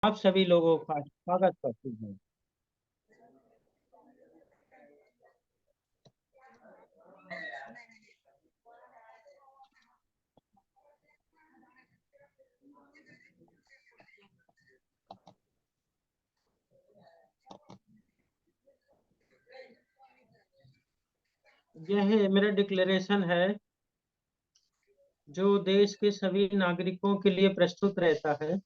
आप सभी लोगों का स्वागत करती हूँ। यह मेरा डिक्लेरेशन है जो देश के सभी नागरिकों के लिए प्रस्तुत रहता है।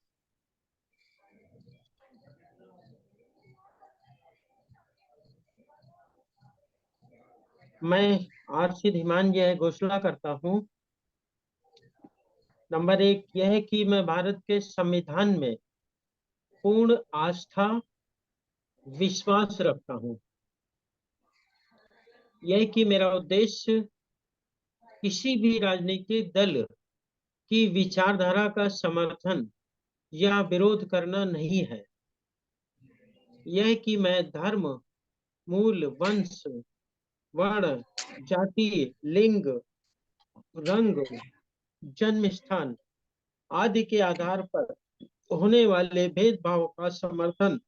मैं आरसी धीमान यह घोषणा करता हूँ। नंबर एक यह है कि मैं भारत के संविधान में पूर्ण आस्था विश्वास रखता हूँ। यह कि मेरा उद्देश्य किसी भी राजनीतिक दल की विचारधारा का समर्थन या विरोध करना नहीं है। यह कि मैं धर्म, मूल, वंश, वर्ण, जाति, लिंग, रंग, जन्म स्थान आदि के आधार पर होने वाले भेदभाव का समर्थन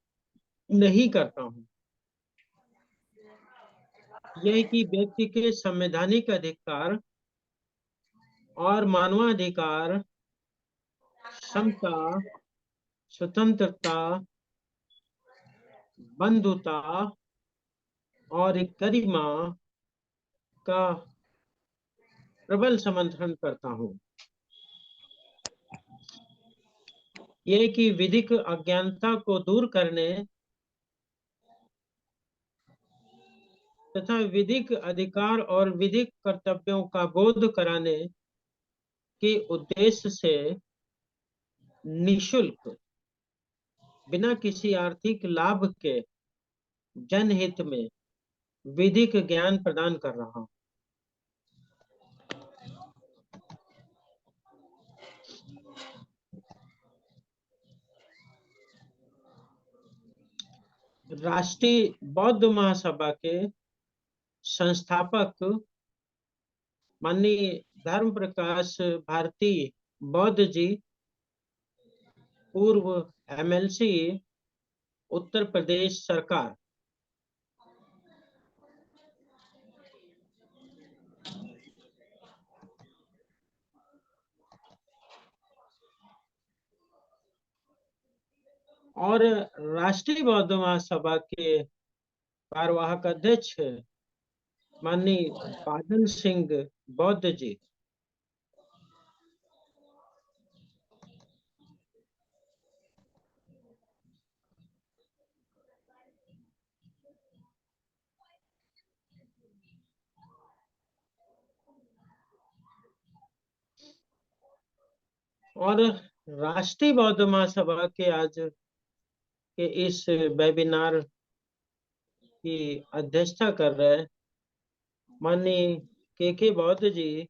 नहीं करता हूँ। यह कि व्यक्ति के संवैधानिक अधिकार और मानवाधिकार, समता, स्वतंत्रता, बंधुता और गरिमा का प्रबल समर्थन करता हूँ। यह कि विधिक अज्ञानता को दूर करने तथा विधिक अधिकार और विधिक कर्तव्यों का बोध कराने के उद्देश्य से निशुल्क, बिना किसी आर्थिक लाभ के, जनहित में विधिक ज्ञान प्रदान कर रहा हूं। राष्ट्रीय बौद्ध महासभा के संस्थापक माननीय धर्म प्रकाश भारती बौद्ध जी, पूर्व एमएलसी, उत्तर प्रदेश सरकार। और राष्ट्रीय बौद्ध महासभा के कार्यवाहक अध्यक्ष माननीय बादल सिंह बौद्ध जी। और राष्ट्रीय बौद्ध महासभा के आज के इस वेबिनार की अध्यक्षता कर रहे माननीय के बौद्ध जी,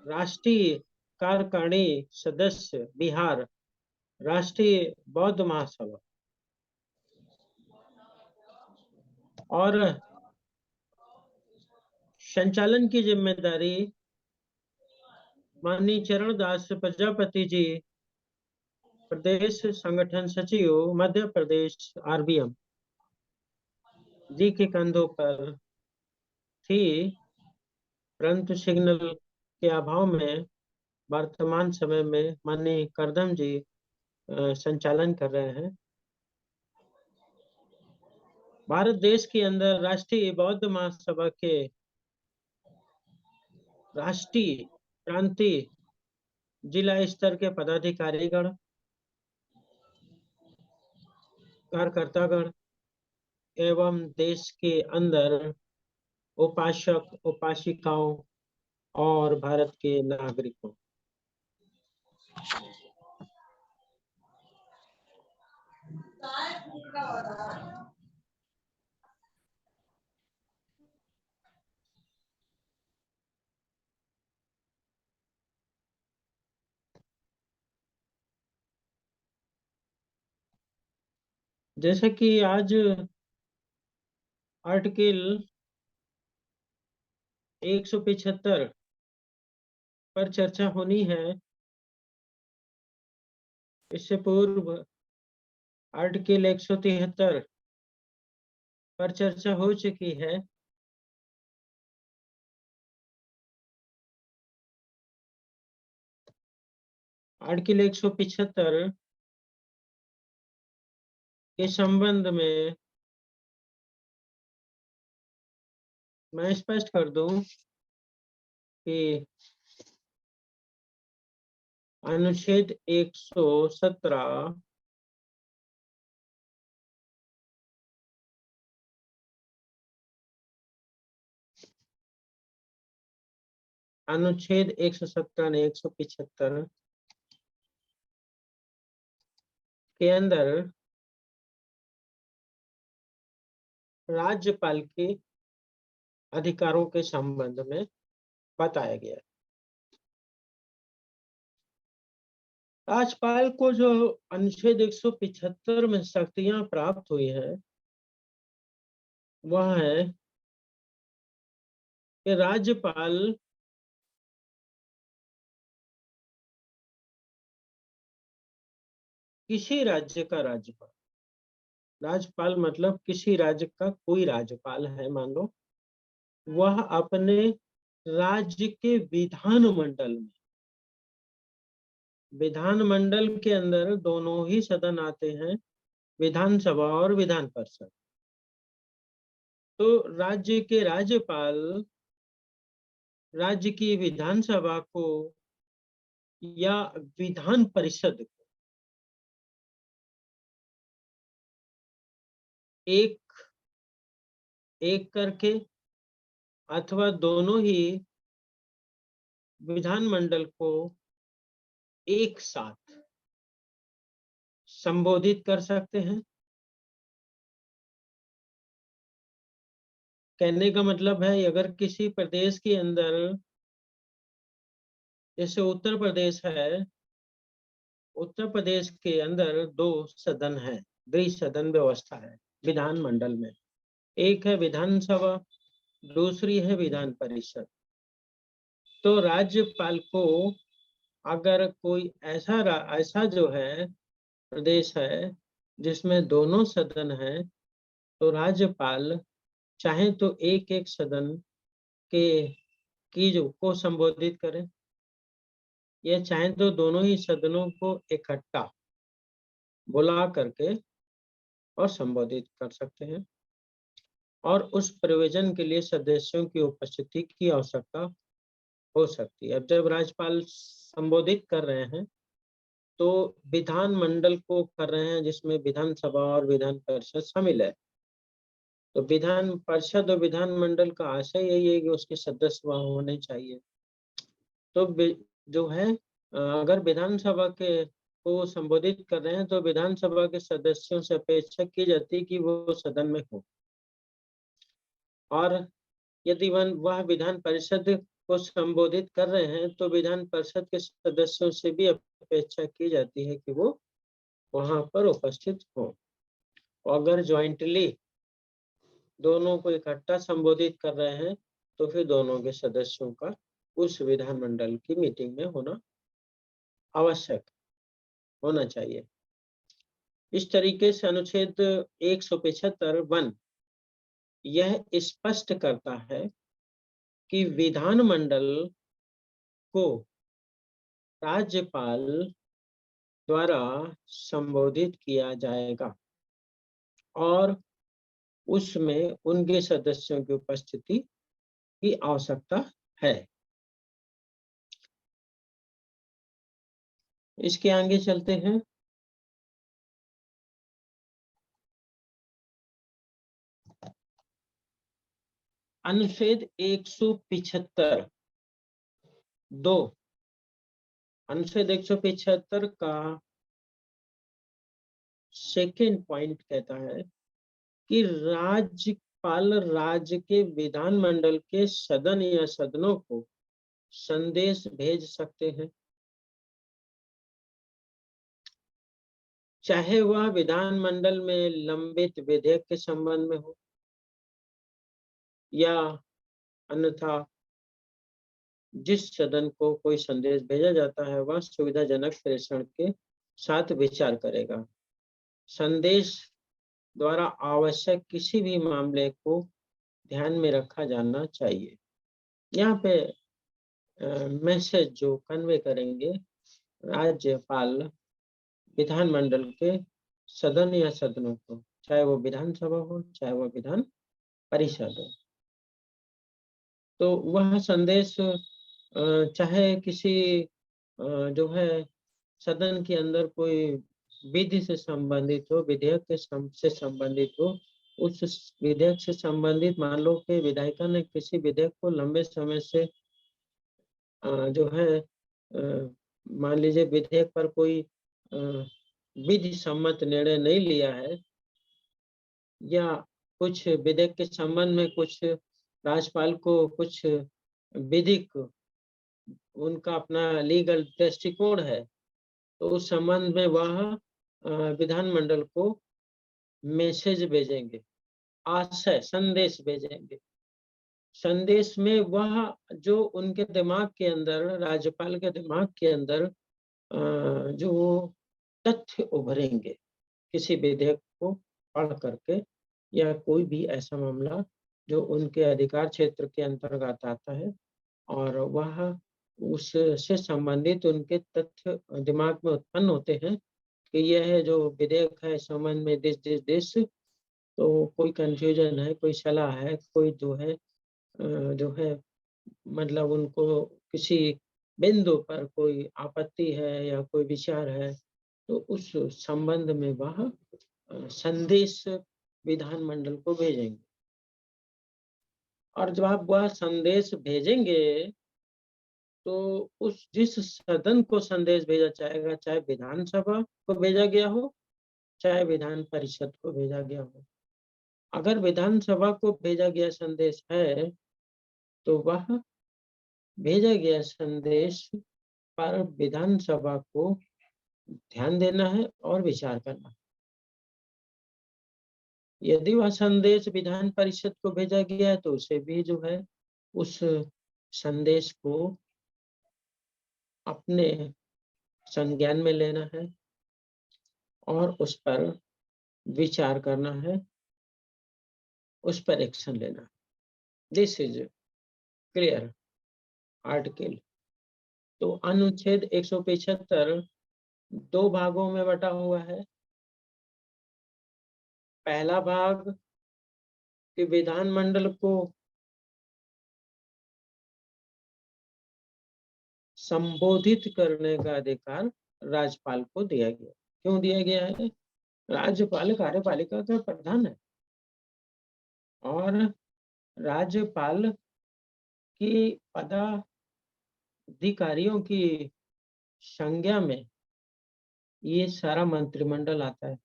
राष्ट्रीय कार्यकारिणी सदस्य बिहार, राष्ट्रीय बौद्ध महासभा। और संचालन की जिम्मेदारी माननीय चरणदास प्रजापति जी, प्रदेश संगठन सचिव मध्य प्रदेश आरबीएम जी के कंधों पर थी, परंतु सिग्नल के अभाव में वर्तमान समय में माननीय करदम जी संचालन कर रहे हैं। भारत देश के अंदर राष्ट्रीय बौद्ध महासभा के राष्ट्रीय, प्रांतीय, जिला स्तर के पदाधिकारीगण, कार्यकर्तागण एवं देश के अंदर उपासक, उपासिकाओं और भारत के नागरिकों, जैसे कि आज आर्टिकल 175 पर चर्चा होनी है। इससे पूर्व आर्टिकल 173 पर चर्चा हो चुकी है। आर्टिकल 175 के संबंध में मैं स्पष्ट कर दूं कि अनुच्छेद 117 अनुच्छेद 117 ने 175 के अंदर राज्यपाल के अधिकारों के संबंध में बताया गया। राज्यपाल को जो अनुच्छेद 175 में शक्तियां प्राप्त हुई है वह है कि राज्यपाल किसी राज्य का राज्यपाल, राज्यपाल मतलब किसी राज्य का कोई राज्यपाल है मान लो, वह अपने राज्य के विधानमंडल के अंदर दोनों ही सदन आते हैं, विधानसभा और विधान परिषद। तो राज्य के राज्यपाल राज्य की विधानसभा को या विधान परिषद को एक एक करके अथवा दोनों ही विधानमंडल को एक साथ संबोधित कर सकते हैं। कहने का मतलब है अगर किसी प्रदेश के अंदर, जैसे उत्तर प्रदेश है, उत्तर प्रदेश के अंदर 2 सदन है, द्विसदन व्यवस्था है विधानमंडल में। एक है विधानसभा, दूसरी है विधान परिषद। तो राज्यपाल को अगर कोई ऐसा जो है प्रदेश है जिसमें दोनों सदन है, तो राज्यपाल चाहे तो एक एक सदन के की जो को संबोधित करें, या चाहे तो दोनों ही सदनों को इकट्ठा बुला करके और संबोधित कर सकते हैं। और उस प्रयोजन के लिए सदस्यों की उपस्थिति की आवश्यकता हो सकती है। अब जब राज्यपाल संबोधित कर रहे हैं तो विधानमंडल को कर रहे हैं जिसमें विधानसभा और विधान परिषद शामिल है। तो विधान परिषद और विधानमंडल का आशय यही है कि उसके सदस्य वहाँ होने चाहिए। तो जो है अगर विधानसभा के को संबोधित कर रहे हैं तो विधानसभा के सदस्यों से अपेक्षा की जाती है कि वो सदन में हो, और यदि वह विधान परिषद को संबोधित कर रहे हैं तो विधान परिषद के सदस्यों से भी अपेक्षा की जाती है कि वो वहां पर उपस्थित हो। अगर ज्वाइंटली दोनों को इकट्ठा संबोधित कर रहे हैं तो फिर दोनों के सदस्यों का उस विधानमंडल की मीटिंग में होना आवश्यक होना चाहिए। इस तरीके से अनुच्छेद 175(1) यह स्पष्ट करता है कि विधानमंडल को राज्यपाल द्वारा संबोधित किया जाएगा और उसमें उनके सदस्यों की उपस्थिति की आवश्यकता है। इसके आगे चलते हैं। अनुच्छेद 175(2) अनुच्छेद 175 का सेकेंड पॉइंट कहता है कि राज्यपाल राज्य के विधानमंडल के सदन या सदनों को संदेश भेज सकते हैं, चाहे वह विधानमंडल में लंबित विधेयक के संबंध में हो या अन्यथा जिस सदन को कोई संदेश भेजा जाता है वह सुविधाजनक प्रेषण के साथ विचार करेगा। संदेश द्वारा आवश्यक किसी भी मामले को ध्यान में रखा जाना चाहिए। यहाँ पे मैसेज जो कन्वे करेंगे राज्यपाल विधानमंडल के सदन या सदनों को, चाहे वो विधानसभा हो चाहे वो विधान परिषद हो, तो वह संदेश चाहे किसी जो है सदन के अंदर कोई विधि से संबंधित हो, विधेयक के से संबंधित हो, उस विधेयक से संबंधित मान लो कि विधायिका ने किसी विधेयक को लंबे समय से जो है मान लीजिए विधेयक पर कोई विधि सम्मत निर्णय नहीं लिया है, या कुछ विधेयक के संबंध में कुछ राज्यपाल को कुछ विधिक उनका अपना लीगल दृष्टिकोण है, तो उस संबंध में वह विधानमंडल को मैसेज भेजेंगे, आशय संदेश भेजेंगे। संदेश में वह जो उनके दिमाग के अंदर, राज्यपाल के दिमाग के अंदर जो तथ्य उभरेंगे किसी विधेयक को पढ़ करके, या कोई भी ऐसा मामला जो उनके अधिकार क्षेत्र के अंतर्गत आता है, और वह उससे संबंधित उनके तथ्य दिमाग में उत्पन्न होते हैं कि यह जो विधेयक है इस संबंध में दिस, तो कोई कंफ्यूजन है, कोई सलाह है, कोई जो है मतलब उनको किसी बिंदु पर कोई आपत्ति है या कोई विचार है, तो उस संबंध में वह संदेश विधानमंडल को भेजेंगे। और जब आप वह संदेश भेजेंगे तो उस जिस सदन को संदेश भेजा जाएगा, चाहे विधानसभा को भेजा गया हो चाहे विधान परिषद को भेजा गया हो, अगर विधानसभा को भेजा गया संदेश है तो वह भेजा गया संदेश पर विधानसभा को ध्यान देना है और विचार करना है। यदि वह संदेश विधान परिषद को भेजा गया है तो उसे भी जो है उस संदेश को अपने संज्ञान में लेना है और उस पर विचार करना है, उस पर एक्शन लेना है। This is clear article. तो अनुच्छेद 175 दो भागों में बटा हुआ है। पहला भाग कि विधानमंडल को संबोधित करने का अधिकार राज्यपाल को दिया गया। क्यों दिया गया है? राज्यपाल कार्यपालिका का प्रधान है और राज्यपाल की पदाधिकारियों की संज्ञा में ये सारा मंत्रिमंडल आता है।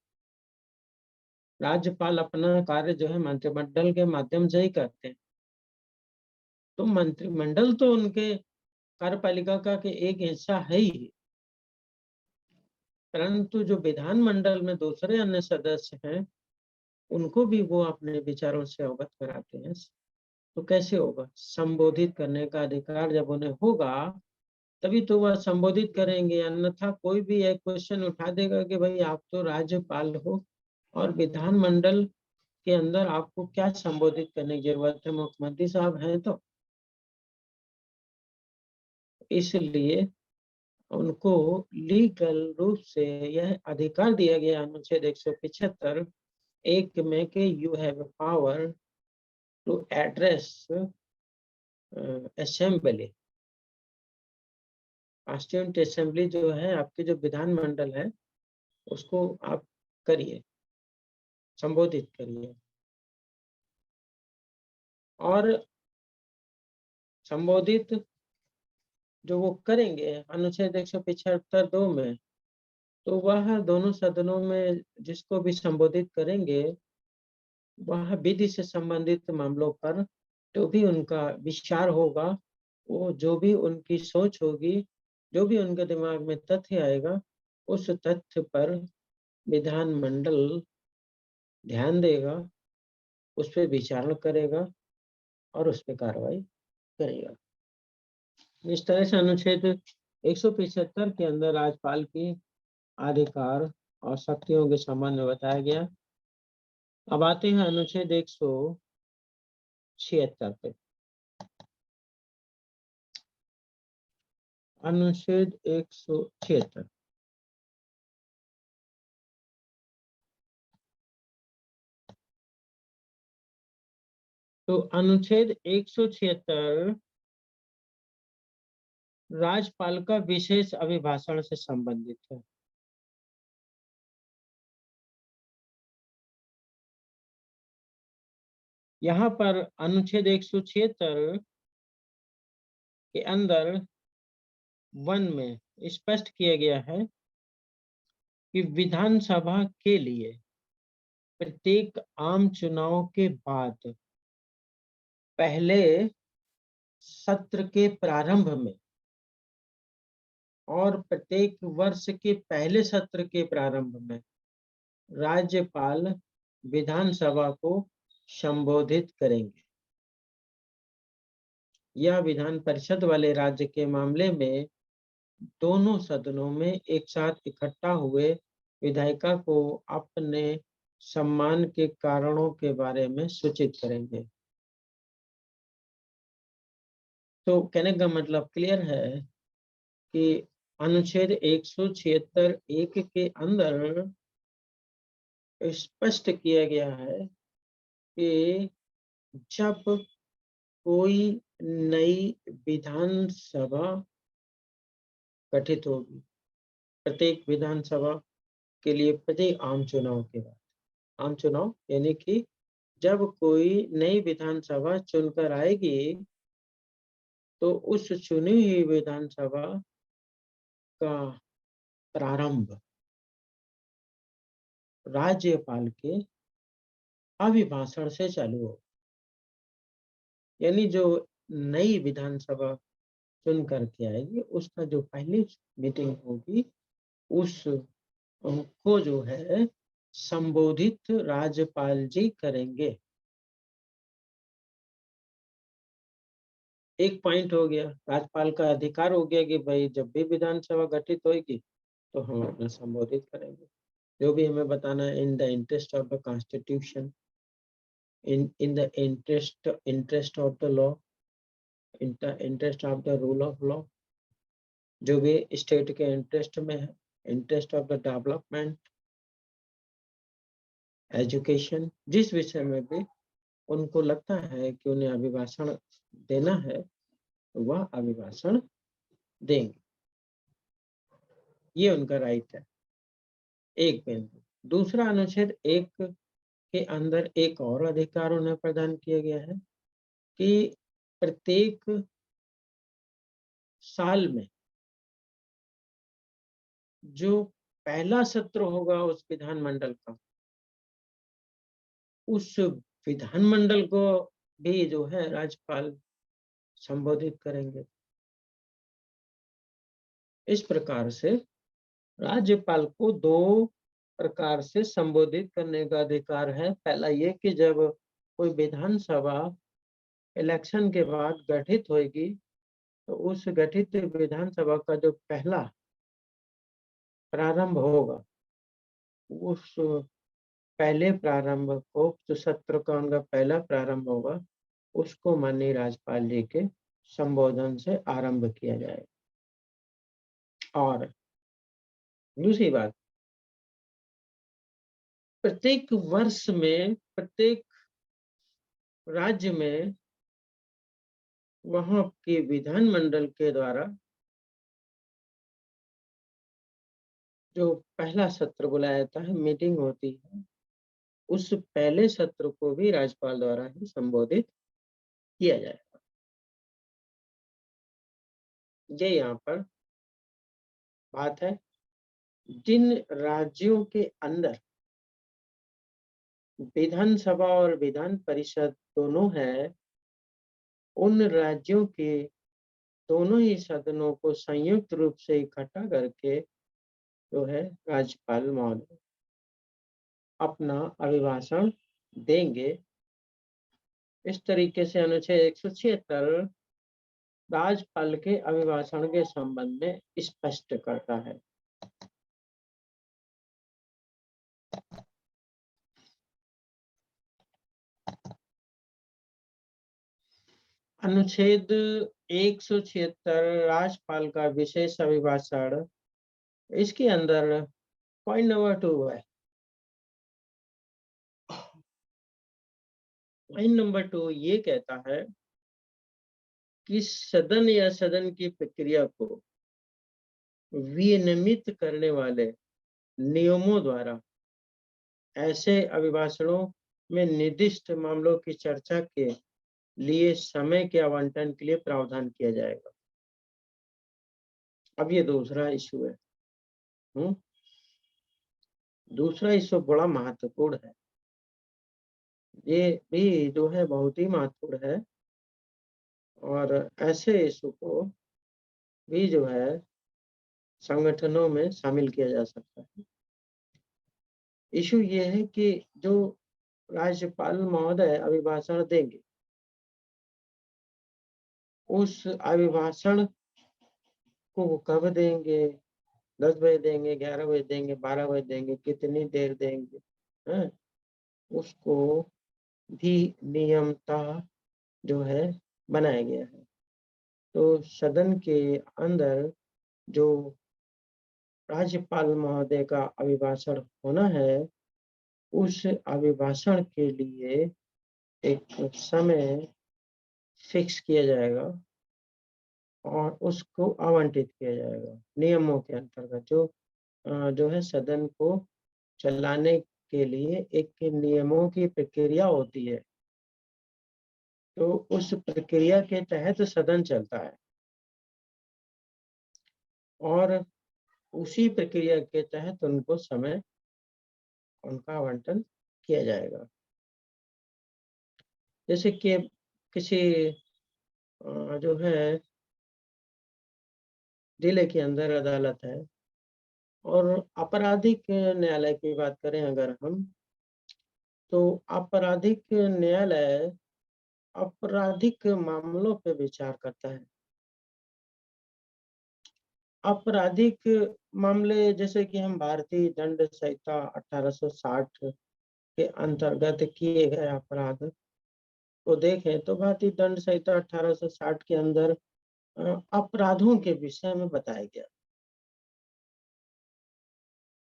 राज्यपाल अपना कार्य जो है मंत्रिमंडल के माध्यम से ही करते हैं, तो मंत्रिमंडल तो उनके कार्यपालिका का के एक हिस्सा है ही, परंतु जो विधानमंडल में दूसरे अन्य सदस्य हैं उनको भी वो अपने विचारों से अवगत कराते हैं। तो कैसे होगा? संबोधित करने का अधिकार जब उन्हें होगा तभी तो वह संबोधित करेंगे, अन्यथा कोई भी एक क्वेश्चन उठा देगा कि भाई आप तो राज्यपाल हो और विधानमंडल के अंदर आपको क्या संबोधित करने की जरूरत है, मुख्यमंत्री साहब हैं तो। इसलिए उनको लीगल रूप से यह अधिकार दिया गया अनुच्छेद 175 एक में कि you have power to address assembly. Constituent assembly जो है आपके जो विधानमंडल है उसको आप करिए, संबोधित करिए। और संबोधित जो वो करेंगे अनुच्छेद 175 2 में, तो वह दोनों सदनों में जिसको भी संबोधित करेंगे वह विधि से संबंधित मामलों पर जो भी उनका विचार होगा, वो जो भी उनकी सोच होगी, जो भी उनके दिमाग में तथ्य आएगा, उस तथ्य पर विधानमंडल ध्यान देगा, उस पर विचार करेगा और उस पर कार्रवाई करेगा। इस तरह से अनुच्छेद 175 के अंदर राज्यपाल की अधिकार और शक्तियों के संबंध में बताया गया। अब आते हैं अनुच्छेद 176 पे। अनुच्छेद 176। तो अनुच्छेद 176 राज्यपाल का विशेष अभिभाषण से संबंधित है। यहाँ पर अनुच्छेद 176 के अंदर 1 में स्पष्ट किया गया है कि विधानसभा के लिए प्रत्येक आम चुनाव के बाद पहले सत्र के प्रारंभ में और प्रत्येक वर्ष के पहले सत्र के प्रारंभ में राज्यपाल विधानसभा को संबोधित करेंगे। यह विधान परिषद वाले राज्य के मामले में दोनों सदनों में एक साथ इकट्ठा हुए विधायिका को अपने सम्मान के कारणों के बारे में सूचित करेंगे। तो कहने का मतलब क्लियर है कि अनुच्छेद 176(1) के अंदर स्पष्ट किया गया है कि जब कोई नई विधानसभा गठित होगी, प्रत्येक विधानसभा के लिए प्रत्येक आम चुनाव के बाद, आम चुनाव यानी कि जब कोई नई विधानसभा चुनकर आएगी तो उस चुनी हुई विधानसभा का प्रारंभ राज्यपाल के अभिभाषण से चालू हो। यानी जो नई विधानसभा चुन करके आएगी उसका जो पहली मीटिंग होगी उसको जो है संबोधित राज्यपाल जी करेंगे। एक पॉइंट हो गया, राज्यपाल का अधिकार हो गया कि भाई जब भी विधानसभा गठित होगी तो हम अपना संबोधित करेंगे, जो भी हमें बताना है in the interest of the constitution, in the interest of the law, in the interest of the rule of law, जो भी स्टेट के इंटरेस्ट में है, interest of the development, education, जिस विषय में भी उनको लगता है कि उन्हें अभिभाषण देना है वह अभिभाषण देंगे। ये उनका राइट है। एक बिंदु। दूसरा, अनुच्छेद 1 के अंदर एक और अधिकार उन्हें प्रदान किया गया है कि प्रत्येक साल में जो पहला सत्र होगा उस विधानमंडल का, उस विधानमंडल को भी जो है राज्यपाल संबोधित करेंगे। इस प्रकार से राज्यपाल को 2 प्रकार से संबोधित करने का अधिकार है। पहला ये कि जब कोई विधानसभा इलेक्शन के बाद गठित होगी तो उस गठित विधानसभा का जो पहला प्रारंभ होगा उस पहले प्रारंभ को, जो सत्र का उनका पहला प्रारंभ होगा उसको माननीय राज्यपाल जी के संबोधन से आरंभ किया जाएगा। और दूसरी बात, प्रत्येक वर्ष में प्रत्येक राज्य में वहां के विधानमंडल के द्वारा जो पहला सत्र बुलाया जाता है, मीटिंग होती है, उस पहले सत्र को भी राज्यपाल द्वारा ही संबोधित किया जाएगा। ये यहाँ पर बात है। जिन राज्यों के अंदर विधानसभा और विधान परिषद दोनों है, उन राज्यों के दोनों ही सदनों को संयुक्त रूप से इकट्ठा करके जो है राज्यपाल महोदय अपना अभिभाषण देंगे। इस तरीके से अनुच्छेद 176 राज्यपाल के अभिभाषण के संबंध में स्पष्ट करता है। अनुच्छेद 176 राज्यपाल का विशेष अभिभाषण, इसके अंदर पॉइंट नंबर 2 है। पॉइंट नंबर 2 ये कहता है कि सदन या सदन की प्रक्रिया को विनियमित करने वाले नियमों द्वारा ऐसे अभिभाषणों में निर्दिष्ट मामलों की चर्चा के लिए समय के आवंटन के लिए प्रावधान किया जाएगा। अब ये दूसरा इशू है। दूसरा इशू बड़ा महत्वपूर्ण है। ये भी जो है बहुत ही महत्वपूर्ण है और ऐसे इशू को भी जो है संगठनों में शामिल किया जा सकता है। इशू ये है कि जो राज्यपाल महोदय अभिभाषण देंगे, उस अभिभाषण को वो कब देंगे, 10 बजे देंगे, 11 बजे देंगे, 12 बजे देंगे, कितनी देर देंगे, है उसको भी नियमतः जो है बनाया गया है। तो सदन के अंदर जो राज्यपाल महोदय का अभिभाषण होना है, उस अभिभाषण के लिए एक समय फिक्स किया जाएगा और उसको आवंटित किया जाएगा नियमों के अंतर्गत। जो है सदन को चलाने के लिए एक नियमों की प्रक्रिया होती है, तो उस प्रक्रिया के तहत सदन चलता है और उसी प्रक्रिया के तहत उनको समय उनका आवंटन किया जाएगा। जैसे कि किसी जो है जिले के अंदर अदालत है और आपराधिक न्यायालय की बात करें अगर हम, तो आपराधिक न्यायालय आपराधिक मामलों पे विचार करता है। आपराधिक मामले जैसे कि हम भारतीय दंड संहिता 1860 के अंतर्गत किए गए अपराध को देखें तो भारतीय दंड संहिता 1860 के अंदर अपराधों के विषय में बताया गया।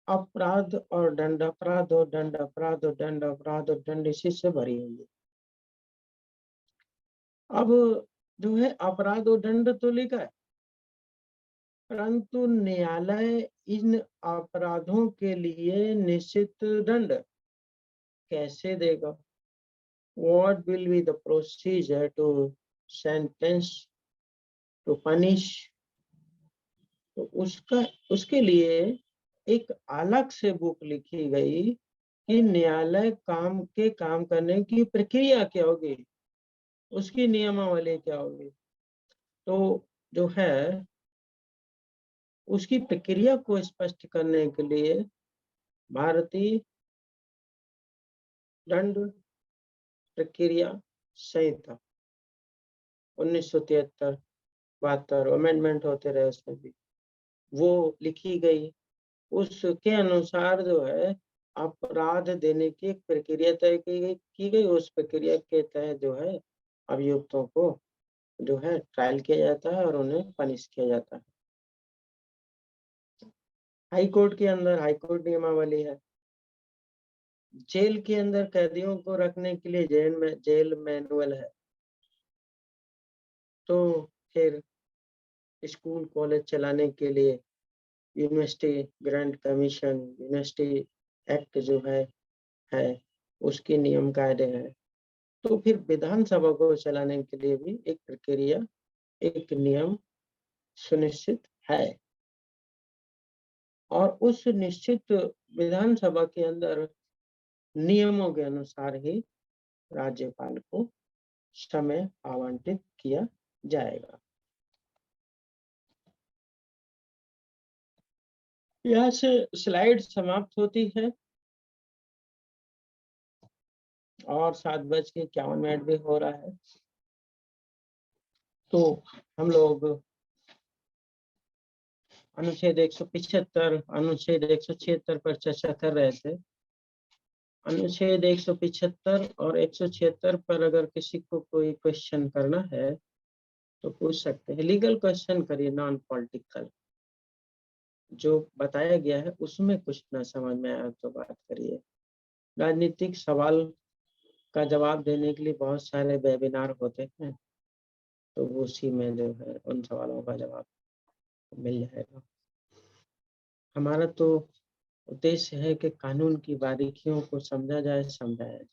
अपराध और दंड, अपराध और दंड, अपराध और दंड, अपराध और दंड, इसी से भरी हुई है। अब जो है अपराध और दंड तो लिखा है, परंतु न्यायालय इन अपराधों के लिए निश्चित दंड कैसे देगा? What will be the procedure to sentence, to punish? तो उसके लिए एक अलग से बुक लिखी गई कि न्यायालय काम करने की प्रक्रिया क्या होगी, उसकी नियमावली क्या होगी। तो जो है उसकी प्रक्रिया को स्पष्ट करने के लिए भारतीय दंड प्रक्रिया संहिता 1973-72 अमेंडमेंट होते रहे, उसमें भी वो लिखी गई। उसके अनुसार जो है अपराध देने की एक प्रक्रिया तय की गई। उस प्रक्रिया के तहत जो है अभियुक्तों को जो है ट्रायल किया जाता है और उन्हें पनिश किया जाता है। हाई कोर्ट के अंदर हाई कोर्ट नियमावली है। जेल के अंदर कैदियों को रखने के लिए जेल मैनुअल है। तो फिर स्कूल कॉलेज चलाने के लिए university grant commission, university act जो है उसके नियम कायदे हैं। तो फिर विधानसभा को चलाने के लिए भी एक प्रक्रिया, एक नियम सुनिश्चित है और उस निश्चित विधानसभा के अंदर नियमों के अनुसार ही राज्यपाल को समय आवंटित किया जाएगा। यहाँ से स्लाइड समाप्त होती है और 7:51 भी हो रहा है। तो हम लोग अनुच्छेद 175, अनुच्छेद 176 पर चर्चा कर रहे थे। अनुच्छेद 175 और 176 पर अगर किसी को कोई क्वेश्चन करना है तो पूछ सकते हैं। लीगल क्वेश्चन करिए, नॉन पॉलिटिकल। जो बताया गया है उसमें कुछ ना समझ में आया तो बात करिए। राजनीतिक सवाल का जवाब देने के लिए बहुत सारे वेबिनार होते हैं, तो उसी में जो है उन सवालों का जवाब मिल जाएगा। हमारा तो उद्देश्य है कि कानून की बारीकियों को समझा जाए, समझाया जाए।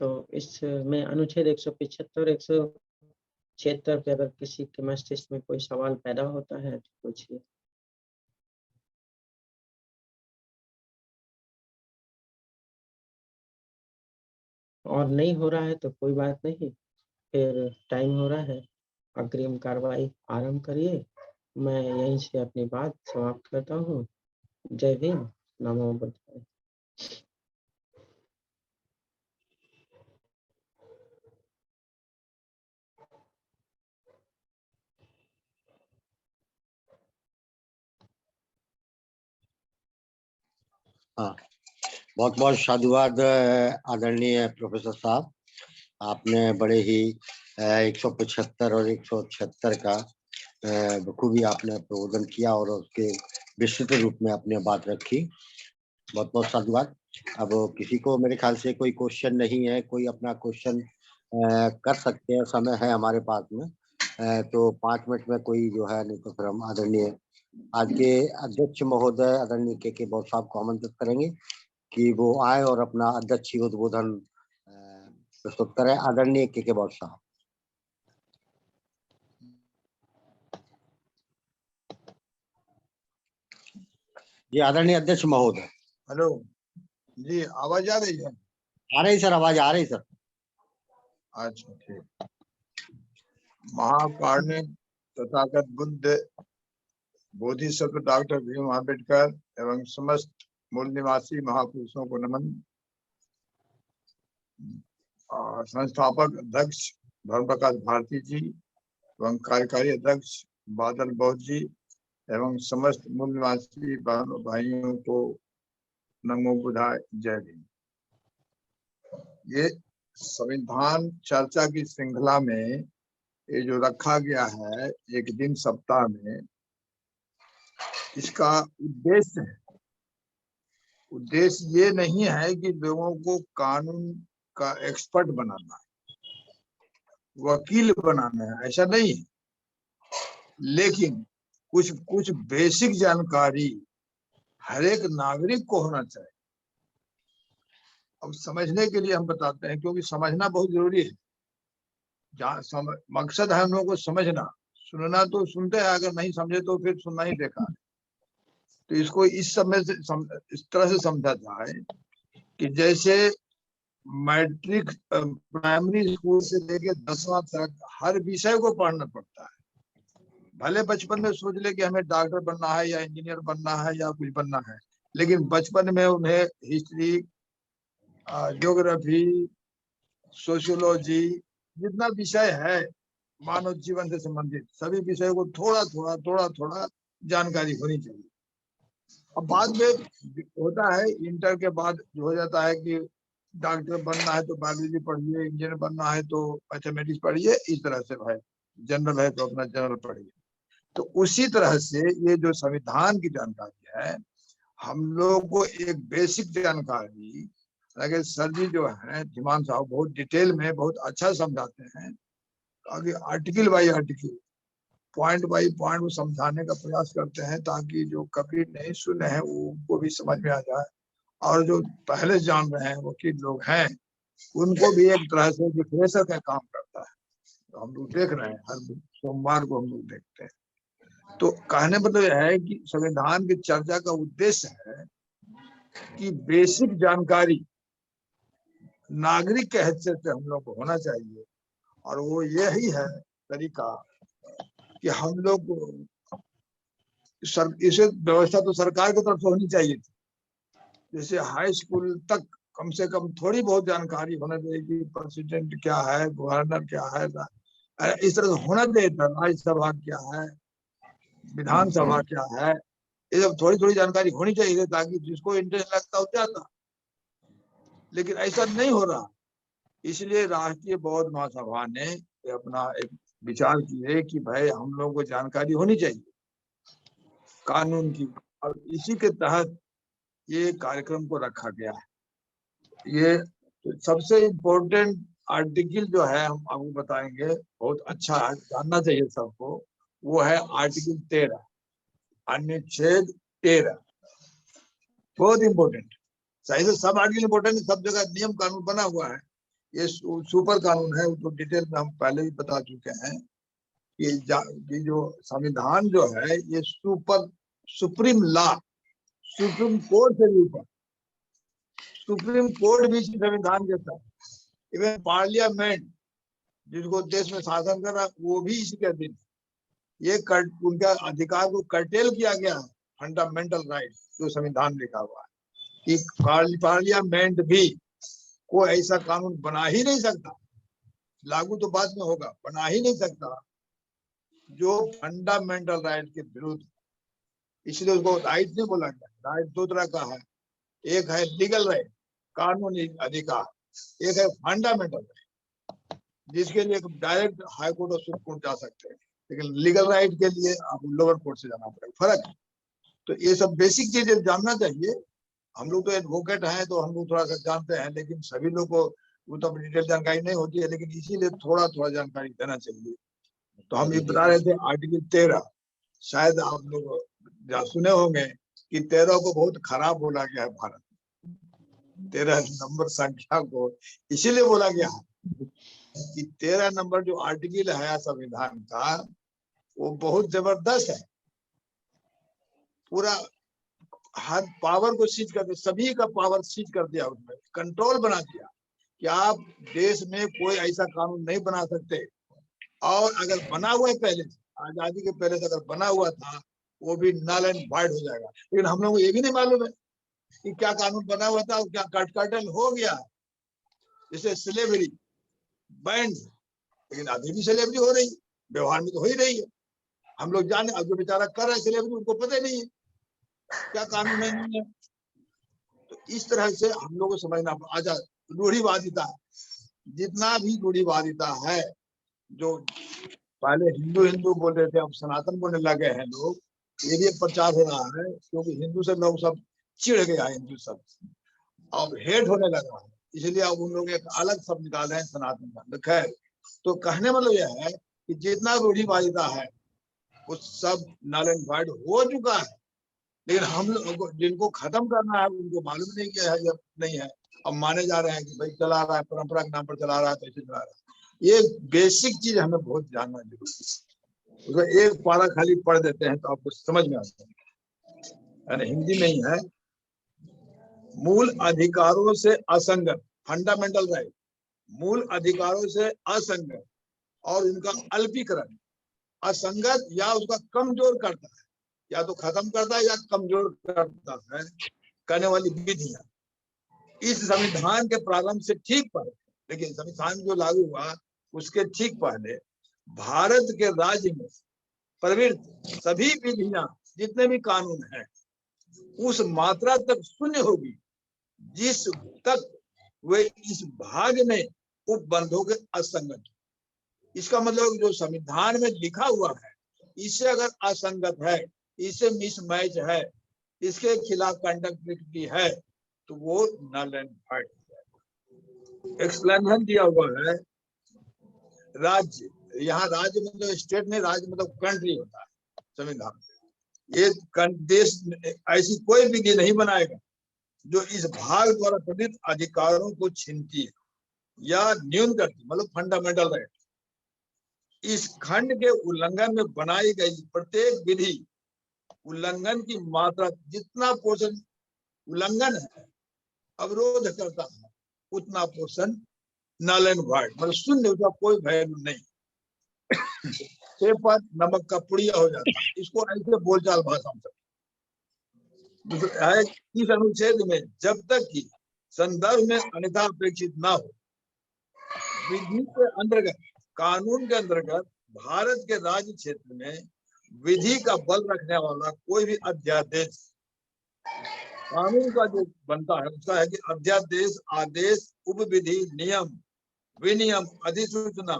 तो इसमें अनुच्छेद 175 176 पे अगर किसी के मस्तिष्क में कोई सवाल पैदा होता है तो पूछिए। और नहीं हो रहा है तो कोई बात नहीं, फिर टाइम हो रहा है, अग्रिम कार्रवाई आरंभ करिए। मैं यहीं से अपनी बात समाप्त करता हूँ। जय भीम, नमो बुद्धाय। हाँ, बहुत बहुत साधुवाद आदरणीय प्रोफेसर साहब। आपने बड़े ही 175 और 176 का बखूबी आपने प्रबोधन किया और उसके विस्तृत रूप में आपने बात रखी। बहुत बहुत साधुवाद। अब किसी को मेरे ख्याल से कोई क्वेश्चन नहीं है, कोई अपना क्वेश्चन कर सकते हैं, समय है हमारे पास में। तो 5 मिनट में कोई जो है, नहीं तो फिर हम आदरणीय आज के अध्यक्ष महोदय आदरणीय के बॉस साहब को आमंत्रित करेंगे कि वो आए और अपना अध्यक्षीय उद्बोधन प्रस्तुत करें। आदरणीय के बॉस साहब। जी आदरणीय अध्यक्ष महोदय। हेलो जी, आवाज आ रही है? आ रही सर, आवाज आ रही सर। अच्छा ठीक। महाकारुण्य तथागत बुद्ध बोधिसत्व डॉक्टर भीम अम्बेडकर एवं समस्त मूल निवासी महापुरुषों को नमन। संस्थापक अध्यक्ष धर्म प्रकाश भारती जी एवं कार्यकारी अध्यक्ष बादल बौद्ध जी एवं समस्त मूल निवासी बहनों भाइयों को नमो बुद्धाय, जय भीम। ये संविधान चर्चा की श्रृंखला में ये जो रखा गया है एक दिन सप्ताह में, इसका उद्देश्य ये नहीं है कि लोगों को कानून का एक्सपर्ट बनाना है, वकील बनाना है, ऐसा नहीं है। लेकिन कुछ बेसिक जानकारी हर एक नागरिक को होना चाहिए। अब समझने के लिए हम बताते हैं, क्योंकि समझना बहुत जरूरी है। मकसद है हम लोगों को समझना। सुनना तो सुनते हैं, अगर नहीं समझे तो फिर सुनना ही बेकार है। तो इसको इस तरह से समझा जाए कि जैसे मैट्रिक प्राइमरी स्कूल से लेकर 10वां तक हर विषय को पढ़ना पड़ता है। भले बचपन में सोच ले कि हमें डॉक्टर बनना है या इंजीनियर बनना है या कुछ बनना है, लेकिन बचपन में उन्हें हिस्ट्री, ज्योग्राफी, सोशियोलॉजी, जितना विषय है मानव जीवन से संबंधित सभी विषयों को थोड़ा थोड़ा जानकारी होनी चाहिए। अब बाद में होता है, इंटर के बाद जो हो जाता है कि डॉक्टर बनना है तो बायोलॉजी पढ़िए, इंजीनियर बनना है तो मैथमेटिक्स पढ़िए, इस तरह से भाई जनरल है तो अपना जनरल पढ़िए। तो उसी तरह से ये जो संविधान की जानकारी है, हम लोग को एक बेसिक जानकारी लगे। सर जी जो है धीमान साहब बहुत डिटेल में बहुत अच्छा समझाते हैं, आगे article by article, point by point वो समझाने का प्रयास करते हैं, ताकि जो कभी नहीं सुने हैं वो उनको भी समझ में आ जाए, और जो पहले जान रहे हैं वकील लोग हैं उनको भी एक तरह से रिफ्रेशर का काम करता है। तो हम लोग देख रहे हैं, हर सोमवार को हम लोग देखते हैं। तो कहने मतलब यह है कि संविधान की चर्चा का उद्देश्य है कि बेसिक जानकारी नागरिक के हैसियत से हम लोग को होना चाहिए, और वो यही है तरीका कि हम लोग इसे व्यवस्था तो सरकार की तरफ से होनी चाहिए थी। जैसे हाई स्कूल तक कम से कम थोड़ी बहुत जानकारी होना चाहिए कि प्रेसिडेंट क्या है, गवर्नर क्या है, इस तरह से होना चाहिए था। राज्यसभा क्या है, विधानसभा क्या है, ये सब थोड़ी थोड़ी जानकारी होनी चाहिए ताकि जिसको इंटरेस्ट लगता हो जाता, लेकिन ऐसा नहीं हो रहा। इसलिए राष्ट्रीय बौद्ध महासभा ने अपना एक विचार किए कि भाई हम लोगों को जानकारी होनी चाहिए कानून की, और इसी के तहत ये कार्यक्रम को रखा गया है। ये तो सबसे इम्पोर्टेंट आर्टिकल जो है हम आपको बताएंगे, बहुत अच्छा है, जानना चाहिए सबको। वो है आर्टिकल 13, अनुच्छेद 13, बहुत इम्पोर्टेंट। सही से सब आर्टिकल इम्पोर्टेंट, सब जगह नियम कानून बना हुआ है। ये सुपर कानून है, तो डिटेल में हम पहले ही बता चुके हैं कि जो संविधान जो है ये सुप्रीम लॉ, सुप्रीम कोर्ट से भी ऊपर, सुप्रीम कोर्ट भी संविधान के साथ, इवन पार्लियामेंट जिनको देश में शासन कर रहा वो भी इसी के अधीन। ये उनका अधिकार को कर्टेल किया गया है, फंडामेंटल राइट जो संविधान लिखा हुआ है कि पार्लियामेंट भी कोई ऐसा कानून बना ही नहीं सकता, लागू तो बाद में होगा, बना ही नहीं सकता जो फंडामेंटल राइट के विरुद्ध। इसलिए उसको राइट नहीं बोला गया। राइट दो तरह का है, एक है लीगल राइट, कानूनी अधिकार, एक है फंडामेंटल राइट जिसके लिए डायरेक्ट हाई कोर्ट और सुप्रीम कोर्ट जा सकते हैं, लेकिन लीगल राइट के लिए आपको लोअर कोर्ट से जाना पड़ेगा, फर्क है। तो ये सब बेसिक चीजें जानना चाहिए। हम लोग तो एडवोकेट हैं तो हम लोग थोड़ा सा जानते हैं, लेकिन सभी लोग को वो तो डिटेल जानकारी नहीं होती है, लेकिन इसीलिए थोड़ा थोड़ा जानकारी देना चाहिए। तो हम ये बता रहे थे आर्टिकल 13, शायद आप लोग सुने होंगे कि 13 को बहुत खराब बोला गया है भारत में। 13 नंबर संख्या को इसीलिए बोला गया है कि 13 नंबर जो आर्टिकल है संविधान का वो बहुत जबरदस्त है, पूरा हर पावर को सीज कर दिया, सभी का पावर सीज कर दिया, उसमें कंट्रोल बना दिया कि आप देश में कोई ऐसा कानून नहीं बना सकते, और अगर बना हुआ है पहले से, आजादी के पहले से अगर बना हुआ था वो भी नल एंड वॉइड हो जाएगा। लेकिन हम लोग को ये भी नहीं मालूम है कि क्या कानून बना हुआ था और क्या कर्टल हो गया। जैसे स्लेवरी बैंड, लेकिन अभी भी स्लेवरी हो रही है, व्यवहार में तो हो ही रही है। हम लोग जाने, अब जो बेचारा कर रहा है स्लेवरी उनको पता ही नहीं है क्या कानून है। तो इस तरह से हम लोग को समझना आजा रूढ़िवादिता, जितना भी रूढ़िवादिता है, जो पहले हिंदू हिंदू बोलते थे अब सनातन बोलने लगे हैं लोग, ये भी एक प्रचार हो रहा है, क्योंकि हिंदू से लोग सब चिढ़ गया, हिंदू सब अब हेट होने लगा है, इसलिए अब उन लोग एक अलग शब्द निकाले हैं सनातन का। खैर, तो कहने मतलब यह है कि जितना रूढ़िवादिता है वो सब नल एंड वॉइड हो चुका है, लेकिन हम लोग जिनको खत्म करना है उनको मालूम नहीं किया है, नहीं है। अब माने जा रहे हैं कि भाई चला रहा है, परंपरा के नाम पर चला रहा है, तो ऐसे चला रहा है। ये बेसिक चीज हमें बहुत जानना जरूरी है। एक पारा खाली पढ़ देते हैं तो आपको समझ में आता है, हिंदी में ही है। मूल अधिकारों से असंगत, फंडामेंटल राइट, मूल अधिकारों से असंगत और उनका अल्पीकरण, असंगत या उसका कमजोर करता है, या तो खत्म करता है या कमजोर करता है, करने वाली विधियां इस संविधान के प्रारंभ से ठीक पहले, लेकिन संविधान जो लागू हुआ उसके ठीक पहले भारत के राज्य में प्रवृत्त सभी विधियां, जितने भी कानून हैं, उस मात्रा तक शून्य होगी जिस तक वे इस भाग में उपबंधों के असंगत। इसका मतलब जो संविधान में लिखा हुआ है इससे अगर असंगत है, इससे मिसमैच है, इसके खिलाफ कंडक्टिविटी है, तो वो नल एंड वॉइड। एक्सप्लेनेशन दिया हुआ है। राज्य, यहाँ राज्य मतलब स्टेट नहीं, राज्य मतलब कंट्री होता है संविधान। ये देश ऐसी कोई विधि नहीं बनाएगा जो इस भाग द्वारा प्रदत्त अधिकारों को छीनती है या न्यून करती, मतलब फंडामेंटल राइट। इस खंड के उल्लंघन में बनाई गई प्रत्येक विधि उल्लंघन की मात्रा, जितना पोर्शन उल्लंघन है, अवरोध करता है, उतना पोर्शन नल एंड वॉइड, मतलब शून्य, उसका कोई वैल्यू नहीं, पर नमक का पुड़िया हो जाता है। इसको ऐसे बोलचाल भाषा में है। इस अनुच्छेद में जब तक कि संदर्भ में अन्यथा अपेक्षित ना हो, विधि के अंतर्गत, कानून के अंतर्गत भारत के राज्य क्षेत्र में विधि का बल रखने वाला कोई भी अध्यादेश, कानून का जो बनता है उसका है कि अध्यादेश, आदेश, उपविधि, नियम, विनियम, अधिसूचना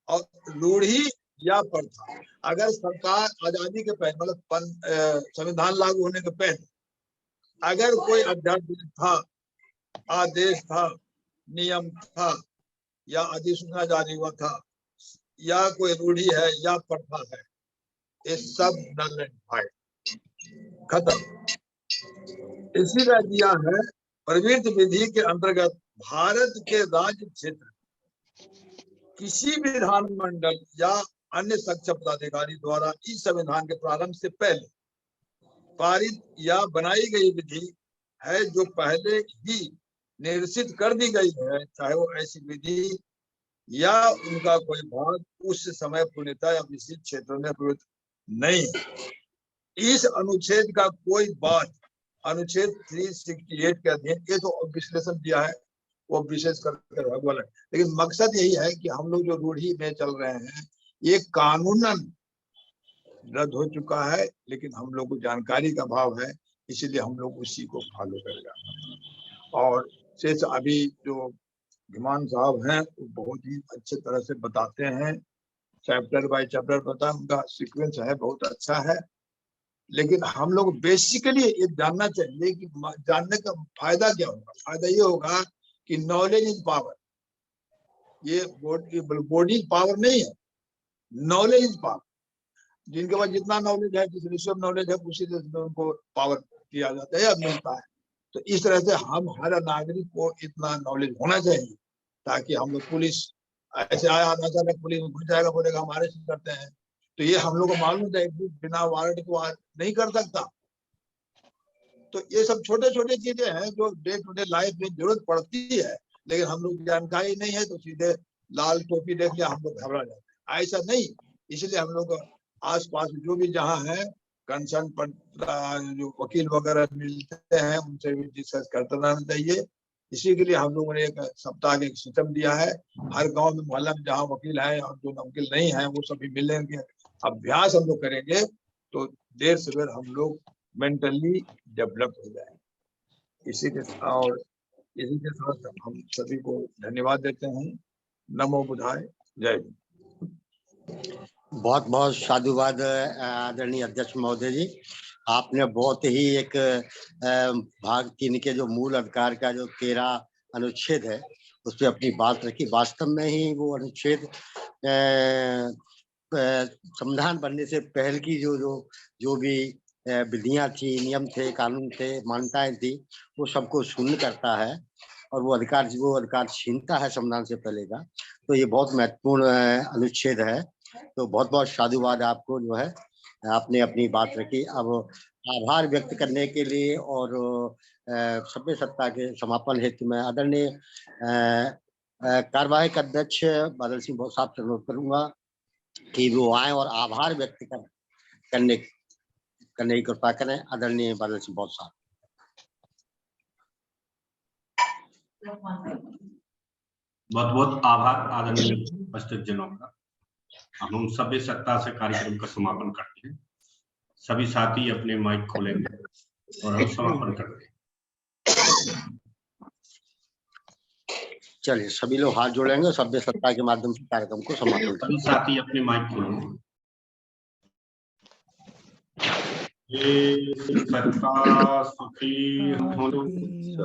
और रूढ़ी या प्रथा। अगर सरकार आजादी के पहले मतलब संविधान लागू होने के पहले अगर कोई अध्यादेश था, आदेश था, नियम था या अधिसूचना जारी हुआ था या कोई रूढ़ी है या प्रथा है, ये सब नल एंड वाइड, खत्म। इसीलिए दिया है प्रवृत्त विधि के अंतर्गत भारत के राज्य क्षेत्र किसी भी विधानमंडल या अन्य सक्षम पदाधिकारी द्वारा इस संविधान के प्रारंभ से पहले पारित या बनाई गई विधि है जो पहले ही निर्देशित कर दी गई है, चाहे वो ऐसी विधि या उनका कोई भाग उस समय पूर्णतः या विशिष्ट क्षेत्रों में प्रयुक्त नहीं है। इस अनुच्छेद का कोई बात अनुच्छेद 368 के अधीन ये तो विश्लेषण दिया है वो विशेष करके भगवान है, लेकिन मकसद यही है कि हम लोग जो रूढ़ी में चल रहे हैं ये कानूनन रद्द हो चुका है, लेकिन हम लोग को जानकारी का अभाव है, इसीलिए हम लोग उसी को फॉलो करेगा। और शेष अभी जो भिमान साहब हैं वो बहुत ही अच्छे तरह से बताते हैं, चैप्टर बाय चैप्टर पता, उनका सीक्वेंस है बहुत अच्छा है। लेकिन हम लोग बेसिकली ये जानना चाहिए कि जानने का फायदा क्या होगा। फायदा ये होगा कि नॉलेज इज पावर, ये बॉडी पावर नहीं है, नॉलेज इज पावर। जिनके पास जितना नॉलेज है, जिस रेशियो में नॉलेज है उसी में उनको पावर दिया जाता है या मिलता है। तो इस तरह से हम हर नागरिक को इतना नॉलेज होना चाहिए ताकि हम लोग, पुलिस ऐसे आया अचानक पुलिस घुस जाएगा, बोलेगा हम अरेस्ट करते हैं, तो ये हम लोग को मालूम है बिना वारंट को नहीं कर सकता। तो ये सब छोटे छोटे चीजें हैं जो डे टू डे लाइफ में जरूरत पड़ती है, लेकिन हम लोग जानकारी नहीं है तो सीधे लाल टोपी देख लिया हम लोग घबरा जाते हैं, ऐसा नहीं। इसलिए हम लोग आस पास जो भी जहाँ है कंसर्न पर जो वकील वगैरह मिलते हैं उनसे भी डिस्कस करते रहना चाहिए। इसी के लिए हम लोगों ने एक सप्ताह का एक सिस्टम दिया है, हर गांव में मोहल्ला में जहाँ वकील है और जो वकील नहीं है वो सभी मिलेंगे, अभ्यास हम लोग करेंगे तो देर से देर हम लोग मेंटली डेवलप हो जाए। इसी के साथ हम सभी को धन्यवाद देते हैं। नमो बुद्धाय, जय हिंद। बहुत बहुत साधुवाद आदरणीय अध्यक्ष महोदय जी। आपने बहुत ही एक भाग 3 के जो मूल अधिकार का जो 13 अनुच्छेद है उस पर अपनी बात रखी। वास्तव में ही वो अनुच्छेद संविधान बनने से पहले की जो भी विधियां थी, नियम थे, कानून थे, मान्यताएं थी, वो सबको शून्य करता है और वो अधिकार छीनता है संविधान से पहले का। तो ये बहुत महत्वपूर्ण अनुच्छेद है। तो बहुत बहुत साधुवाद आपको, जो है आपने अपनी बात रखी। अब आभार व्यक्त करने के लिए और सभ्य सत्ता के समापन हेतु मैं आदरणीय कार्यवाहक अध्यक्ष बादल सिंह बहुत साहब से अनुरोध करूंगा कि वो आए और आभार व्यक्त करने की कृपा करें। आदरणीय बादल सिंह बहुत साहब। बहुत बहुत आभार आदरणीय उपस्थित जनों का। हम सभ्य सत्ता से कार्यक्रम का समापन करते हैं। सभी साथी अपने माइक खोलेंगे और हम समापन करते हैं। चलिए सभी लोग हाथ जोड़ेंगे, सभ्य सत्ता के माध्यम से कार्यक्रम को समापन करेंगे। सभी साथी अपने माइक खोलेंगे। सत्ता सुखी हों,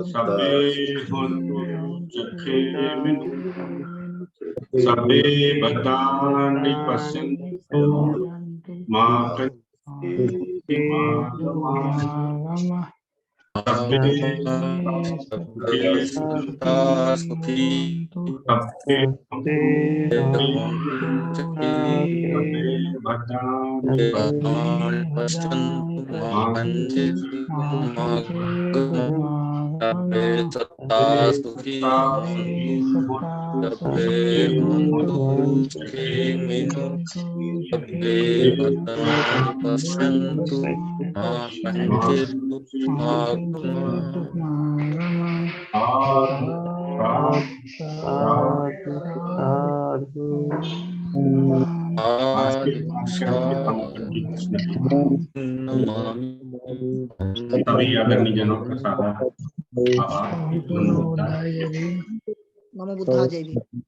सबे हों चखे मिनु, सबे बदानि पश्यन्तु मा कंचि माधवा। आज के कार्यक्रम के हम कंटिन्यूअसली सभी आदरणीय जनों का सादर आभार। नमो बुद्धाय जय भीम।